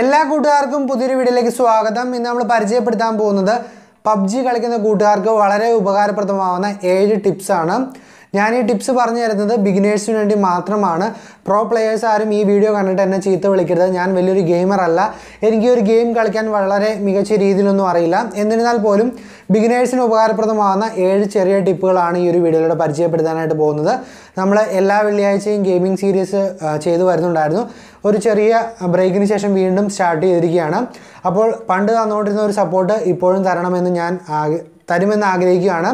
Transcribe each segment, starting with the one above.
എല്ലാ കൂട്ടുകാർക്കും പുതിയൊരു വീഡിയോയിലേക്ക് സ്വാഗതം. ഇന്ന് നമ്മൾ പരിചയപ്പെടുത്താൻ പോകുന്നത് പബ്ജി കളിക്കുന്ന കൂട്ടുകാർക്ക് വളരെ ഉപകാരപ്രദമാവുന്ന 7 ടിപ്സ് ആണ്. ഞാൻ ഈ ടിപ്സ് പറഞ്ഞു തരുന്നത് ബിഗിനേഴ്സിന് വേണ്ടി മാത്രമാണ്. പ്രോ പ്ലെയേഴ്സ് ആരും ഈ വീഡിയോ കണ്ടിട്ട് എന്നെ ചീത്ത വിളിക്കരുത്. ഞാൻ വലിയൊരു ഗെയിമർ അല്ല. എനിക്ക് ഒരു ഗെയിം കളിക്കാൻ വളരെ മികച്ച രീതിയിലൊന്നും അറിയില്ല. എന്നിരുന്നാൽ പോലും ബിഗിനേഴ്സിന് ഉപകാരപ്രദമാവുന്ന 7 ചെറിയ ടിപ്പുകളാണ് ഈ ഒരു വീഡിയോയിലൂടെ പരിചയപ്പെടുത്താനായിട്ട് പോകുന്നത്. നമ്മൾ എല്ലാ വെള്ളിയാഴ്ചയും ഗെയിമിംഗ് സീരീസ് ചെയ്തു വരുന്നുണ്ടായിരുന്നു. ഒരു ചെറിയ ബ്രേക്കിന് ശേഷം വീണ്ടും സ്റ്റാർട്ട് ചെയ്തിരിക്കുകയാണ്. അപ്പോൾ പണ്ട് തന്നുകൊണ്ടിരുന്ന ഒരു സപ്പോർട്ട് ഇപ്പോഴും തരുമെന്ന് ആഗ്രഹിക്കുകയാണ്.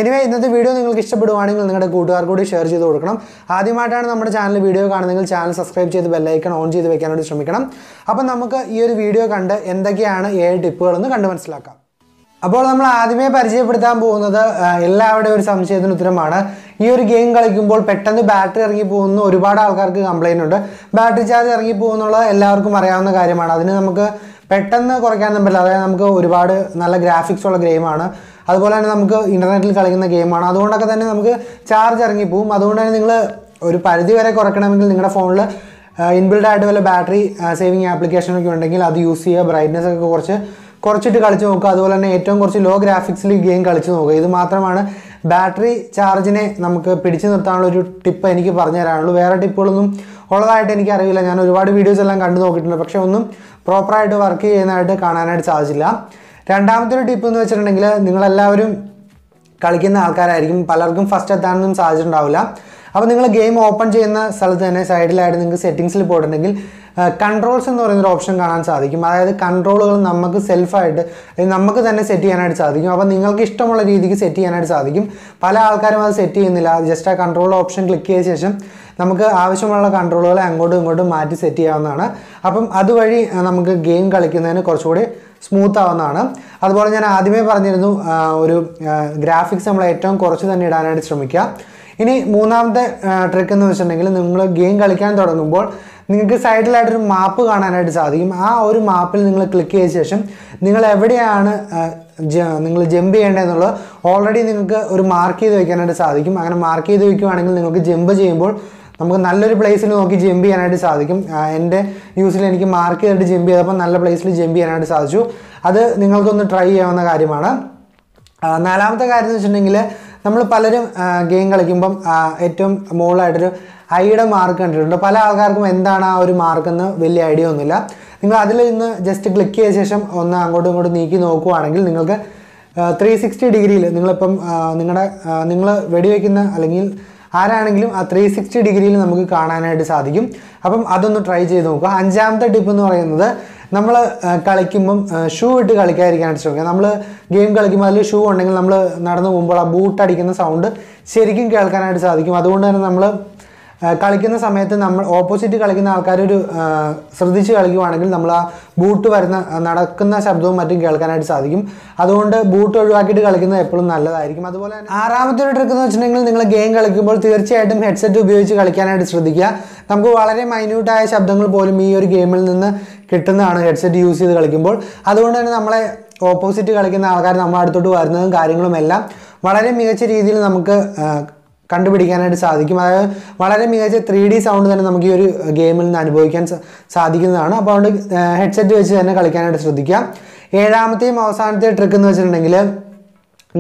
എനിവേ, ഇന്നത്തെ വീഡിയോ നിങ്ങൾക്ക് ഇഷ്ടപ്പെടുവാണെങ്കിൽ നിങ്ങളുടെ കൂട്ടുകാർക്ക് കൂടി ഷെയർ ചെയ്ത് കൊടുക്കണം. ആദ്യമായിട്ടാണ് നമ്മുടെ ചാനൽ വീഡിയോ കാണുന്നതെങ്കിൽ ചാനൽ സബ്സ്ക്രൈബ് ചെയ്ത് ബെല്ലൈക്കൺ ഓൺ ചെയ്ത് വെക്കാനായിട്ട് ശ്രമിക്കണം. അപ്പം നമുക്ക് ഈ ഒരു വീഡിയോ കണ്ട് എന്തൊക്കെയാണ് 7 ടിപ്പുകളെന്ന് കണ്ട് മനസ്സിലാക്കാം. അപ്പോൾ നമ്മൾ ആദ്യമേ പരിചയപ്പെടുത്താൻ പോകുന്നത് എല്ലാവരുടെയും ഒരു സംശയത്തിന് ഉത്തരമാണ്. ഈ ഒരു ഗെയിം കളിക്കുമ്പോൾ പെട്ടെന്ന് ബാറ്ററി ഇറങ്ങി പോകുന്ന ഒരുപാട് ആൾക്കാർക്ക് കംപ്ലൈൻ്റ് ഉണ്ട്. ബാറ്ററി ചാർജ് ഇറങ്ങി പോകുന്നുള്ളത് എല്ലാവർക്കും അറിയാവുന്ന കാര്യമാണ്. അതിന് നമുക്ക് പെട്ടെന്ന് കുറയ്ക്കാനൊന്നും പറ്റില്ല. അതായത് നമുക്ക് ഒരുപാട് നല്ല ഗ്രാഫിക്സ് ഉള്ള ഗെയിമാണ്. അതുപോലെ തന്നെ നമുക്ക് ഇൻ്റർനെറ്റിൽ കളിക്കുന്ന ഗെയിമാണ്. അതുകൊണ്ടൊക്കെ തന്നെ നമുക്ക് ചാർജ് ഇറങ്ങിപ്പോവും. അതുകൊണ്ട് തന്നെ നിങ്ങൾ ഒരു പരിധി വരെ കുറയ്ക്കണമെങ്കിൽ നിങ്ങളുടെ ഫോണിൽ ഇൻബിൽഡ് ആയിട്ട് വല്ല ബാറ്ററി സേവിങ് ആപ്ലിക്കേഷനൊക്കെ ഉണ്ടെങ്കിൽ അത് യൂസ് ചെയ്യുക. ബ്രൈറ്റ്നസ് ഒക്കെ കുറച്ചിട്ട് കളിച്ച് നോക്കുക. അതുപോലെ തന്നെ ഏറ്റവും കുറച്ച് ലോ ഗ്രാഫിക്സിൽ ഗെയിം കളിച്ച് നോക്കുക. ഇത് മാത്രമാണ് ബാറ്ററി ചാർജിനെ നമുക്ക് പിടിച്ചു നിർത്താനുള്ള ഒരു ടിപ്പ് എനിക്ക് പറഞ്ഞു തരാനുള്ളൂ. വേറെ ടിപ്പുകളൊന്നും ഉള്ളതായിട്ട് എനിക്കറിയില്ല. ഞാൻ ഒരുപാട് വീഡിയോസ് എല്ലാം കണ്ടു നോക്കിയിട്ടുണ്ട്. പക്ഷേ ഒന്നും പ്രോപ്പറായിട്ട് വർക്ക് ചെയ്യുന്നതായിട്ട് കാണാനായിട്ട് സാധിച്ചില്ല. രണ്ടാമത്തെ ഒരു ടിപ്പ് എന്ന് വെച്ചിട്ടുണ്ടെങ്കിൽ, നിങ്ങളെല്ലാവരും കളിക്കുന്ന ആൾക്കാരായിരിക്കും. പലർക്കും ഫസ്റ്റ് എത്താനൊന്നും സാധിച്ചിട്ടുണ്ടാവില്ല. അപ്പോൾ നിങ്ങൾ ഗെയിം ഓപ്പൺ ചെയ്യുന്ന സ്ഥലത്ത് തന്നെ സൈഡിലായിട്ട് നിങ്ങൾക്ക് സെറ്റിങ്സിൽ പോയിട്ടുണ്ടെങ്കിൽ കൺട്രോൾസ് എന്ന് പറയുന്നൊരു ഓപ്ഷൻ കാണാൻ സാധിക്കും. അതായത് കൺട്രോളുകൾ നമുക്ക് സെൽഫായിട്ട് നമുക്ക് തന്നെ സെറ്റ് ചെയ്യാനായിട്ട് സാധിക്കും. അപ്പോൾ നിങ്ങൾക്ക് ഇഷ്ടമുള്ള രീതിക്ക് സെറ്റ് ചെയ്യാനായിട്ട് സാധിക്കും. പല ആൾക്കാരും അത് സെറ്റ് ചെയ്യുന്നില്ല. ജസ്റ്റ് ആ കൺട്രോൾ ഓപ്ഷൻ ക്ലിക്ക് ചെയ്ത ശേഷം നമുക്ക് ആവശ്യമുള്ള കൺട്രോളുകളെ അങ്ങോട്ടും ഇങ്ങോട്ടും മാറ്റി സെറ്റ് ചെയ്യാവുന്നതാണ്. അപ്പം അതുവഴി നമുക്ക് ഗെയിം കളിക്കുന്നതിന് കുറച്ചുകൂടി സ്മൂത്ത് ആവുന്നതാണ്. അതുപോലെ ഞാൻ ആദ്യമേ പറഞ്ഞിരുന്നു, ഒരു ഗ്രാഫിക്സ് നമ്മൾ ഏറ്റവും കുറച്ച് തന്നെ ഇടാനായിട്ട് ശ്രമിക്കുക. ഇനി മൂന്നാമത്തെ ട്രിക്ക് എന്ന് വെച്ചിട്ടുണ്ടെങ്കിൽ, നിങ്ങൾ ഗെയിം കളിക്കാൻ തുടങ്ങുമ്പോൾ നിങ്ങൾക്ക് സൈഡിലായിട്ടൊരു മാപ്പ് കാണാനായിട്ട് സാധിക്കും. ആ ഒരു മാപ്പിൽ നിങ്ങൾ ക്ലിക്ക് ചെയ്ത ശേഷം നിങ്ങൾ എവിടെയാണ് നിങ്ങൾ ജമ്പ് ചെയ്യേണ്ടതെന്നുള്ളത് ഓൾറെഡി നിങ്ങൾക്ക് ഒരു മാർക്ക് ചെയ്ത് വയ്ക്കാനായിട്ട് സാധിക്കും. അങ്ങനെ മാർക്ക് ചെയ്ത് വയ്ക്കുകയാണെങ്കിൽ നിങ്ങൾക്ക് ജമ്പ് ചെയ്യുമ്പോൾ നമുക്ക് നല്ലൊരു പ്ലേസിൽ നോക്കി ജമ്പ് ചെയ്യാനായിട്ട് സാധിക്കും. എൻ്റെ യൂസിൽ എനിക്ക് മാർക്ക് ചെയ്തിട്ട് ജമ്പ് ചെയ്തപ്പോൾ നല്ല പ്ലേസിൽ ജമ്പ് ചെയ്യാനായിട്ട് സാധിച്ചു. അത് നിങ്ങൾക്കൊന്ന് ട്രൈ ചെയ്യാവുന്ന കാര്യമാണ്. നാലാമത്തെ കാര്യം എന്ന് വെച്ചിട്ടുണ്ടെങ്കിൽ, നമ്മൾ പലരും ഗെയിം കളിക്കുമ്പം ഏറ്റവും മുകളിലായിട്ടൊരു ഐയുടെ മാർക്ക് കണ്ടിട്ടുണ്ട്. പല ആൾക്കാർക്കും എന്താണ് ആ ഒരു മാർക്കെന്ന് വലിയ ഐഡിയ ഒന്നുമില്ല. നിങ്ങൾ അതിൽ നിന്ന് ജസ്റ്റ് ക്ലിക്ക് ചെയ്ത ശേഷം ഒന്ന് അങ്ങോട്ടും ഇങ്ങോട്ടും നീക്കി നോക്കുകയാണെങ്കിൽ നിങ്ങൾക്ക് 360 ഡിഗ്രിയിൽ നിങ്ങളിപ്പം നിങ്ങൾ വെടിവെക്കുന്ന അല്ലെങ്കിൽ ആരാണെങ്കിലും ആ 360 ഡിഗ്രിയിൽ നമുക്ക് കാണാനായിട്ട് സാധിക്കും. അപ്പം അതൊന്ന് ട്രൈ ചെയ്ത് നോക്കുക. അഞ്ചാമത്തെ ടിപ്പ് എന്ന് പറയുന്നത്, നമ്മൾ കളിക്കുമ്പം ഷൂ ഇട്ട് കളിക്കാതിരിക്കാനായിട്ട് ശ്രമിക്കുക. നമ്മൾ ഗെയിം കളിക്കുമ്പോൾ അതിൽ ഷൂ ഉണ്ടെങ്കിൽ നമ്മൾ നടന്നു പോകുമ്പോൾ ആ ബൂട്ട് അടിക്കുന്ന സൗണ്ട് ശരിക്കും കേൾക്കാനായിട്ട് സാധിക്കും. അതുകൊണ്ട് തന്നെ നമ്മൾ കളിക്കുന്ന സമയത്ത് ഓപ്പോസിറ്റ് കളിക്കുന്ന ആൾക്കാരൊരു ശ്രദ്ധിച്ച് കളിക്കുവാണെങ്കിൽ നമ്മൾ ആ ബൂട്ട് നടക്കുന്ന ശബ്ദവും മറ്റും കേൾക്കാനായിട്ട് സാധിക്കും. അതുകൊണ്ട് ബൂട്ട് ഒഴിവാക്കിയിട്ട് കളിക്കുന്നത് എപ്പോഴും നല്ലതായിരിക്കും. അതുപോലെ തന്നെ ആറാമത്തെ ഒരു ട്രിക്ക് എന്ന് വെച്ചിട്ടുണ്ടെങ്കിൽ, നിങ്ങൾ ഗെയിം കളിക്കുമ്പോൾ തീർച്ചയായിട്ടും ഹെഡ്സെറ്റ് ഉപയോഗിച്ച് കളിക്കാനായിട്ട് ശ്രദ്ധിക്കുക. നമുക്ക് വളരെ മൈന്യൂട്ടായ ശബ്ദങ്ങൾ പോലും ഈ ഒരു ഗെയിമിൽ നിന്ന് കിട്ടുന്നതാണ് ഹെഡ്സെറ്റ് യൂസ് ചെയ്ത് കളിക്കുമ്പോൾ. അതുകൊണ്ട് തന്നെ നമ്മളെ ഓപ്പോസിറ്റ് കളിക്കുന്ന ആൾക്കാർ നമ്മുടെ അടുത്തോട്ട് വരുന്നതും കാര്യങ്ങളും എല്ലാം വളരെ മികച്ച രീതിയിൽ നമുക്ക് കണ്ടുപിടിക്കാനായിട്ട് സാധിക്കും. അതായത് വളരെ മികച്ച 3D സൗണ്ട് തന്നെ നമുക്ക് ഈ ഒരു ഗെയിമിൽ നിന്ന് അനുഭവിക്കാൻ സാധിക്കുന്നതാണ്. അപ്പോൾ അതുകൊണ്ട് ഹെഡ്സെറ്റ് വെച്ച് തന്നെ കളിക്കാനായിട്ട് ശ്രദ്ധിക്കുക. ഏഴാമത്തെയും അവസാനത്തെ ട്രിക്ക് എന്ന് വെച്ചിട്ടുണ്ടെങ്കിൽ,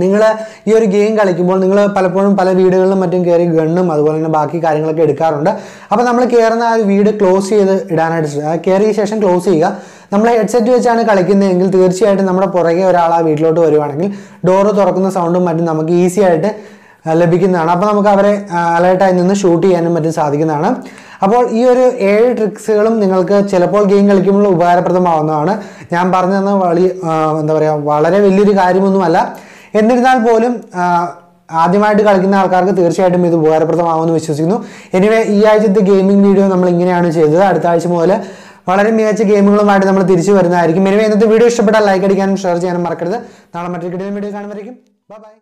നിങ്ങൾ ഈ ഒരു ഗെയിം കളിക്കുമ്പോൾ നിങ്ങൾ പലപ്പോഴും പല വീടുകളിലും മറ്റും കയറി ഗണ്ണും അതുപോലെ തന്നെ ബാക്കി കാര്യങ്ങളൊക്കെ എടുക്കാറുണ്ട്. അപ്പോൾ നമ്മൾ കയറുന്ന ആ ഒരു വീട് ക്ലോസ് ചെയ്ത് ഇടാനായിട്ട് കയറിയ ശേഷം ക്ലോസ് ചെയ്യുക. നമ്മൾ ഹെഡ്സെറ്റ് വെച്ചാണ് കളിക്കുന്നതെങ്കിൽ തീർച്ചയായിട്ടും നമ്മുടെ പുറകെ ഒരാൾ ആ വീട്ടിലോട്ട് വരുവാണെങ്കിൽ ഡോറ് തുറക്കുന്ന സൗണ്ടും മറ്റും നമുക്ക് ഈസി ആയിട്ട് ലഭിക്കുന്നതാണ്. അപ്പോൾ നമുക്ക് അവരെ അലേർട്ടായി നിന്ന് ഷൂട്ട് ചെയ്യാനും മറ്റും സാധിക്കുന്നതാണ്. അപ്പോൾ ഈ ഒരു 7 ട്രിക്സുകളും നിങ്ങൾക്ക് ചിലപ്പോൾ ഗെയിം കളിക്കുമ്പോൾ ഉപകാരപ്രദമാവുന്നതാണ്. ഞാൻ പറഞ്ഞു തന്ന വളരെ വലിയൊരു കാര്യമൊന്നുമല്ല. എന്നിരുന്നാൽ പോലും ആദ്യമായിട്ട് കളിക്കുന്ന ആൾക്കാർക്ക് തീർച്ചയായിട്ടും ഇത് ഉപകാരപ്രദമാവുമെന്ന് വിശ്വസിക്കുന്നു. എനിവേ, ഈ ആഴ്ചത്തെ ഗെയിമിംഗ് വീഡിയോ നമ്മൾ ഇങ്ങനെയാണ് ചെയ്തത്. അടുത്ത ആഴ്ച മുതൽ വളരെ മികച്ച ഗെയിമുകളുമായിട്ട് നമ്മൾ തിരിച്ചു വരുന്നതായിരിക്കും. എനിവേ, ഇന്നത്തെ വീഡിയോ ഇഷ്ടപ്പെട്ടാൽ ലൈക്ക് അടിക്കാനും ഷെയർ ചെയ്യാനും മറക്കരുത്. നാളെ മറ്റൊരു വീഡിയോ കാണുന്നതായിരിക്കും. ബൈ.